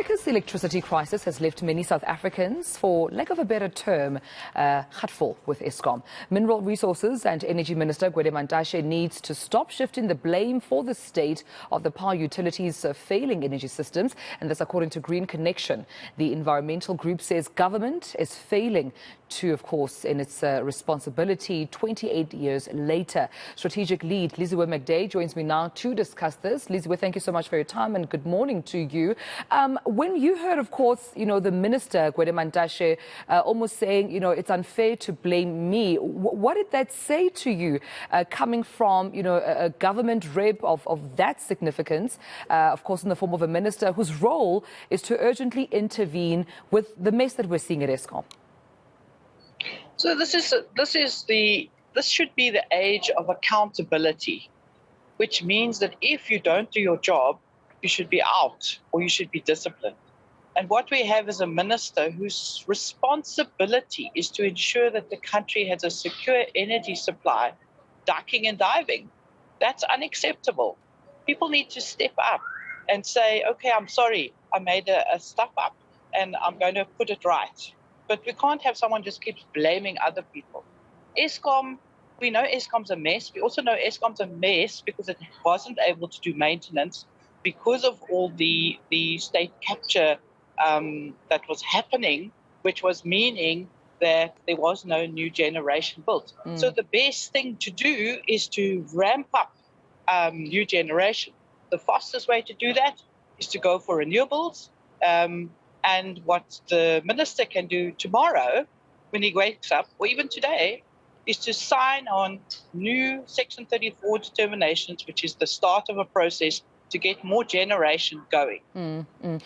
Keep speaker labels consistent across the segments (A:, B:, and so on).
A: Africa's electricity crisis has left many South Africans, for lack of a better term, hurtful with Eskom. Mineral Resources and Energy Minister Mantashe needs to stop shifting the blame for the state of the power utilities' failing energy systems, and that's according to Green Connection. The environmental group says government is failing to, of course, in its responsibility 28 years later. Strategic lead Liziwe McDade joins me now to discuss this. Liziwe, thank you so much for your time and good morning to you. When you heard, of course, the minister, Mantashe, almost saying, it's unfair to blame me, what did that say to you, coming from, a government rep of that significance, of course, in the form of a minister whose role is to urgently intervene with the mess that we're seeing at Eskom?
B: So this should be the age of accountability, which means that if you don't do your job, you should be out or you should be disciplined. And what we have is a minister whose responsibility is to ensure that the country has a secure energy supply, ducking and diving. That's unacceptable. People need to step up and say, okay, I'm sorry, I made a stuff up and I'm going to put it right. But we can't have someone just keeps blaming other people. Eskom, we know Eskom's a mess. We also know Eskom's a mess because it wasn't able to do maintenance because of all the state capture that was happening, which was meaning that there was no new generation built. So the best thing to do is to ramp up new generation. The fastest way to do that is to go for renewables. And what the minister can do tomorrow when he wakes up, or even today, is to sign on new Section 34 determinations, which is the start of a process to get more generation going.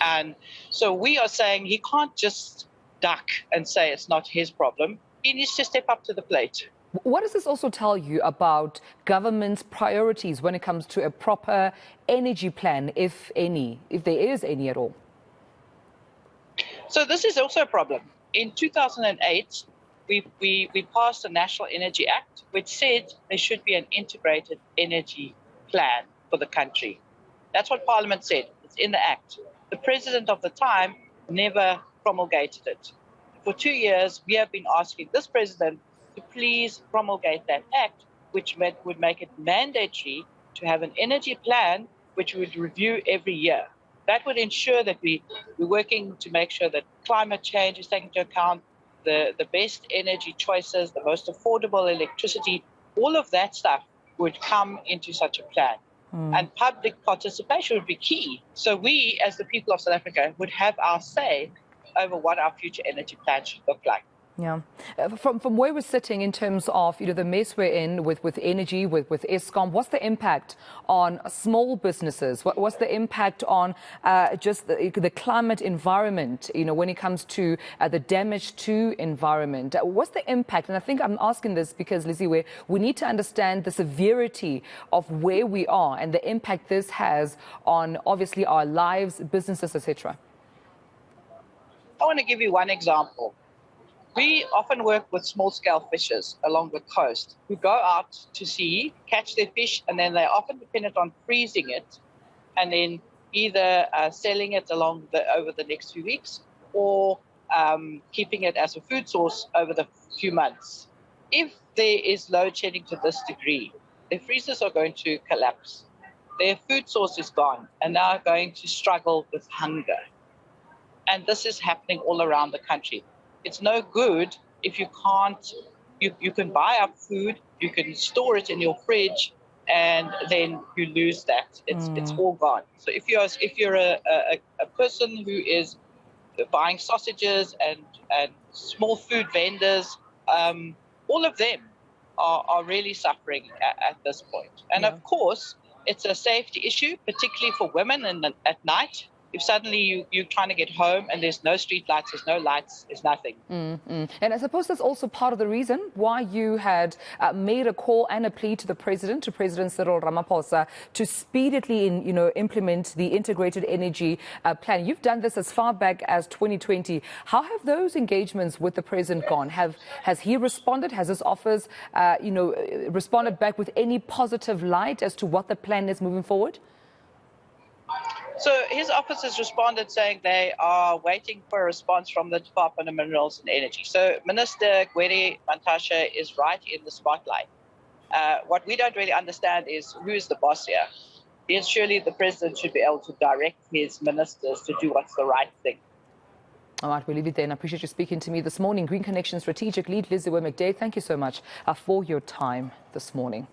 B: And so we are saying he can't just duck and say it's not his problem. He needs to step up to the plate.
A: What does this also tell you about government's priorities when it comes to a proper energy plan, if any, if there is any at all?
B: So this is also a problem. In 2008, we passed the National Energy Act, which said there should be an integrated energy plan for the country. That's what Parliament said. It's in the Act. The president of the time never promulgated it. For 2 years, we have been asking this president to please promulgate that act, which would make it mandatory to have an energy plan, which we would review every year. That would ensure that we're working to make sure that climate change is taken into account, the best energy choices, the most affordable electricity, all of that stuff would come into such a plan. And public participation would be key. So we, as the people of South Africa, would have our say over what our future energy plan should look like.
A: Yeah. From where we're sitting in terms of the mess we're in with energy, with Eskom, what's the impact on small businesses? What's the impact on just the climate environment, when it comes to the damage to environment? What's the impact? And I think I'm asking this because, Liziwe, we need to understand the severity of where we are and the impact this has on, obviously, our lives, businesses, etc.
B: I want to give you one example. We often work with small-scale fishers along the coast who go out to sea, catch their fish, and then they're often dependent on freezing it and then either selling it over the next few weeks or keeping it as a food source over the few months. If there is load shedding to this degree, their freezers are going to collapse. Their food source is gone and now are going to struggle with hunger. And this is happening all around the country. It's no good if you can't, you can buy up food, you can store it in your fridge, and then you lose that. It's all gone. So if you're a person who is buying sausages and small food vendors, all of them are really suffering at this point. And of course, it's a safety issue, particularly for women at night. If suddenly you're trying to get home and there's no street lights, there's no lights, there's nothing.
A: And I suppose that's also part of the reason why you had made a call and a plea to President Cyril Ramaphosa, to speedily implement the integrated energy plan. You've done this as far back as 2020. How have those engagements with the president gone? Has he responded? Has his offers, responded back with any positive light as to what the plan is moving forward?
B: So his office has responded saying they are waiting for a response from the Department of Minerals and Energy. So Minister Gwede Mantashe is right in the spotlight. What we don't really understand is who is the boss here. Yes, surely the president should be able to direct his ministers to do what's the right thing.
A: All right, we'll leave it there. And I appreciate you speaking to me this morning. Green Connection Strategic Lead, Liziwe McDade, thank you so much for your time this morning.